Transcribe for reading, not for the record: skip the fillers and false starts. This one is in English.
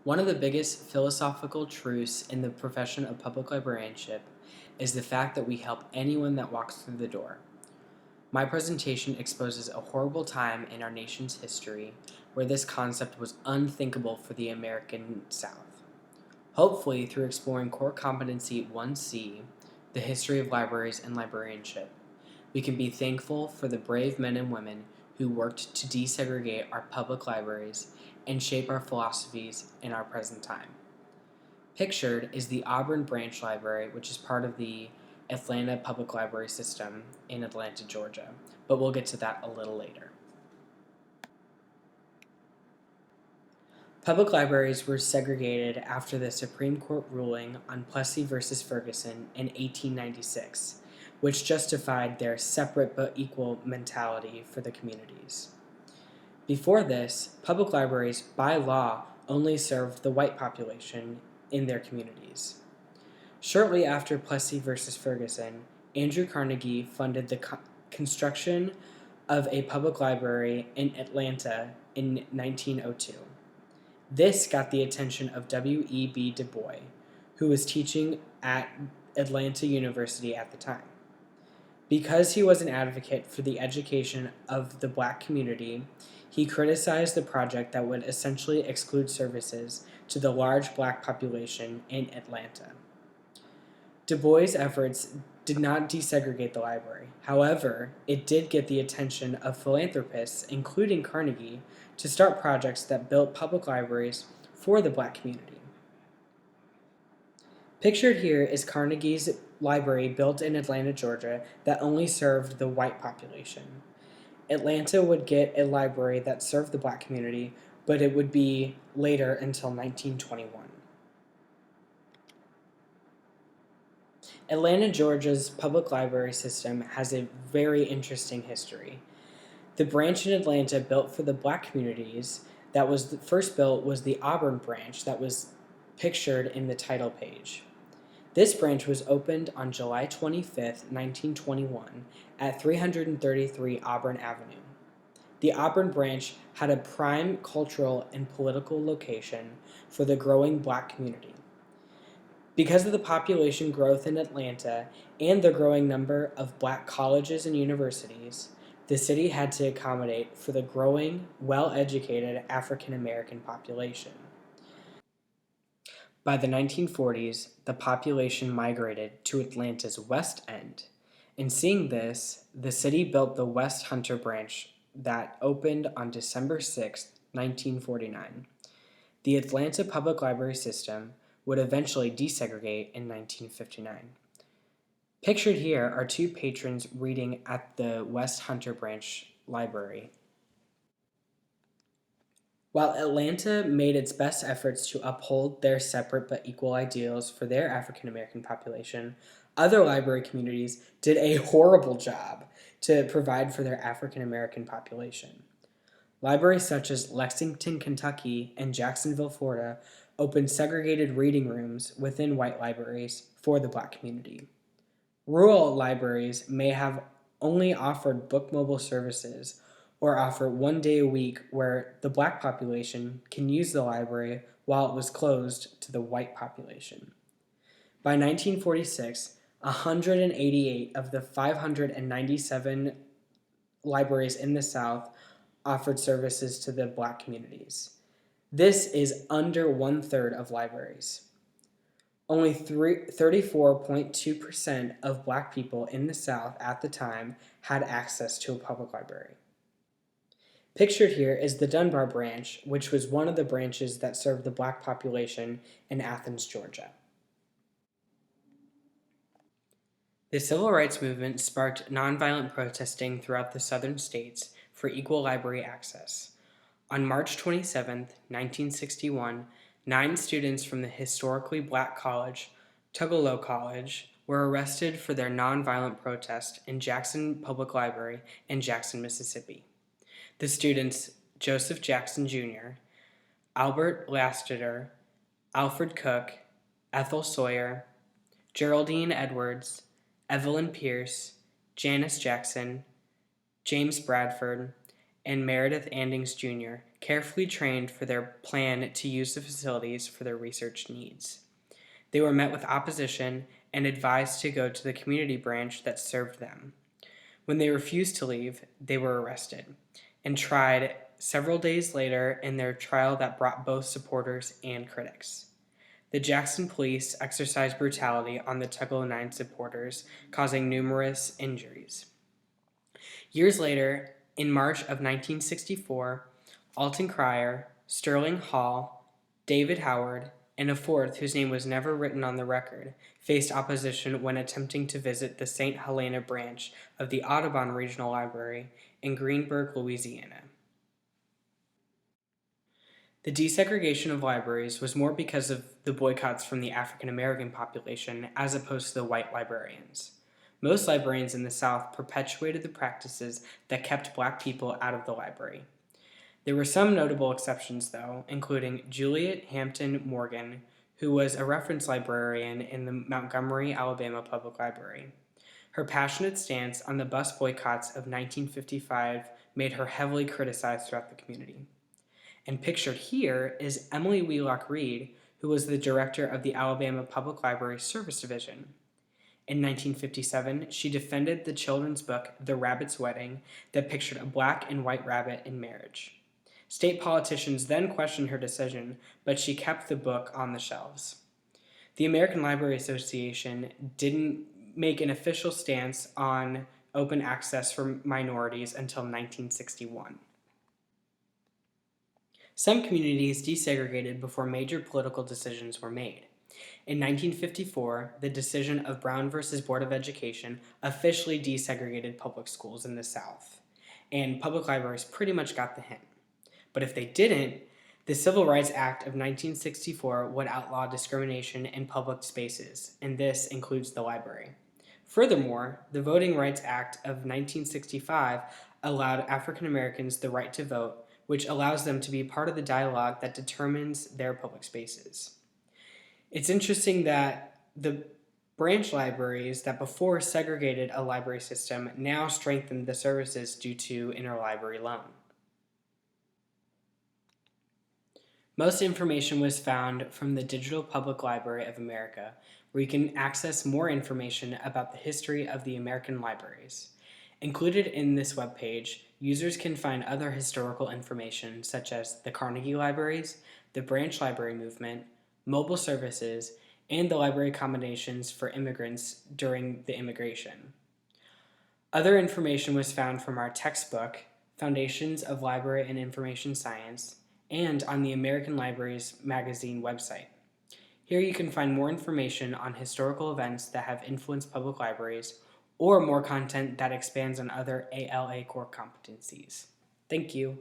One of the biggest philosophical truths in the profession of public librarianship is the fact that we help anyone that walks through the door. My presentation exposes a horrible time in our nation's history where this concept was unthinkable for the American South. Hopefully, through exploring Core Competency 1C, the history of libraries and librarianship, we can be thankful for the brave men and women who worked to desegregate our public libraries and shape our philosophies in our present time. Pictured is the Auburn Branch Library, which is part of the Atlanta Public Library System in Atlanta, Georgia, but we'll get to that a little later. Public libraries were segregated after the Supreme Court ruling on Plessy v. Ferguson in 1896, which justified their separate but equal mentality for the communities. Before this, public libraries, by law, only served the white population in their communities. Shortly after Plessy v. Ferguson, Andrew Carnegie funded the construction of a public library in Atlanta in 1902. This got the attention of W.E.B. Du Bois, who was teaching at Atlanta University at the time. Because he was an advocate for the education of the black community, he criticized the project that would essentially exclude services to the large black population in Atlanta. Du Bois' efforts did not desegregate the library. However, it did get the attention of philanthropists, including Carnegie, to start projects that built public libraries for the black community. Pictured here is Carnegie's library built in Atlanta, Georgia, that only served the white population. Atlanta would get a library that served the black community, but it would be later until 1921. Atlanta, Georgia's public library system has a very interesting history. The branch in Atlanta built for the black communities that was first built was the Auburn branch that was pictured in the title page. This branch was opened on July 25, 1921 at 333 Auburn Avenue. The Auburn branch had a prime cultural and political location for the growing black community. Because of the population growth in Atlanta and the growing number of black colleges and universities, the city had to accommodate for the growing, well-educated African American population. By the 1940s, the population migrated to Atlanta's West End. In seeing this, the city built the West Hunter branch that opened on December 6, 1949. The Atlanta Public Library System would eventually desegregate in 1959. Pictured here are two patrons reading at the West Hunter Branch Library. While Atlanta made its best efforts to uphold their separate but equal ideals for their African American population, other library communities did a horrible job to provide for their African American population. Libraries such as Lexington, Kentucky, and Jacksonville, Florida, opened segregated reading rooms within white libraries for the black community. Rural libraries may have only offered book mobile services or offer 1 day a week where the black population can use the library while it was closed to the white population. By 1946, 188 of the 597 libraries in the South offered services to the black communities. This is under 1/3 of libraries. Only 34.2% of black people in the South at the time had access to a public library. Pictured here is the Dunbar branch, which was one of the branches that served the black population in Athens, Georgia. The Civil Rights Movement sparked nonviolent protesting throughout the southern states for equal library access. On March 27, 1961, 9 students from the historically black college, Tugaloo College, were arrested for their nonviolent protest in Jackson Public Library in Jackson, Mississippi. The students, Joseph Jackson Jr., Albert Lassiter, Alfred Cook, Ethel Sawyer, Geraldine Edwards, Evelyn Pierce, Janice Jackson, James Bradford, and Meredith Andings Jr. carefully trained for their plan to use the facilities for their research needs. They were met with opposition and advised to go to the community branch that served them. When they refused to leave, they were arrested and tried several days later in their trial that brought both supporters and critics. The Jackson police exercised brutality on the Title IX supporters, causing numerous injuries. Years later, in March of 1964, Alton Cryer, Sterling Hall, David Howard, and a fourth, whose name was never written on the record, faced opposition when attempting to visit the St. Helena branch of the Audubon Regional Library in Greenburgh, Louisiana. The desegregation of libraries was more because of the boycotts from the African American population as opposed to the white librarians. Most librarians in the South perpetuated the practices that kept black people out of the library. There were some notable exceptions, though, including Juliet Hampton Morgan, who was a reference librarian in the Montgomery, Alabama Public Library. Her passionate stance on the bus boycotts of 1955 made her heavily criticized throughout the community. And pictured here is Emily Wheelock Reed, who was the director of the Alabama Public Library Service Division. In 1957, she defended the children's book, The Rabbit's Wedding, that pictured a black and white rabbit in marriage. State politicians then questioned her decision, but she kept the book on the shelves. The American Library Association didn't make an official stance on open access for minorities until 1961. Some communities desegregated before major political decisions were made. In 1954, the decision of Brown versus Board of Education officially desegregated public schools in the South, and public libraries pretty much got the hint. But if they didn't, the Civil Rights Act of 1964 would outlaw discrimination in public spaces, and this includes the library. Furthermore, the Voting Rights Act of 1965 allowed African Americans the right to vote, which allows them to be part of the dialogue that determines their public spaces. It's interesting that the branch libraries that before segregated a library system now strengthen the services due to interlibrary loan. Most information was found from the Digital Public Library of America, where you can access more information about the history of the American libraries. Included in this webpage, users can find other historical information such as the Carnegie Libraries, the branch library movement, mobile services, and the library accommodations for immigrants during the immigration. Other information was found from our textbook, Foundations of Library and Information Science, and on the American Libraries magazine website. Here you can find more information on historical events that have influenced public libraries, or more content that expands on other ALA core competencies. Thank you.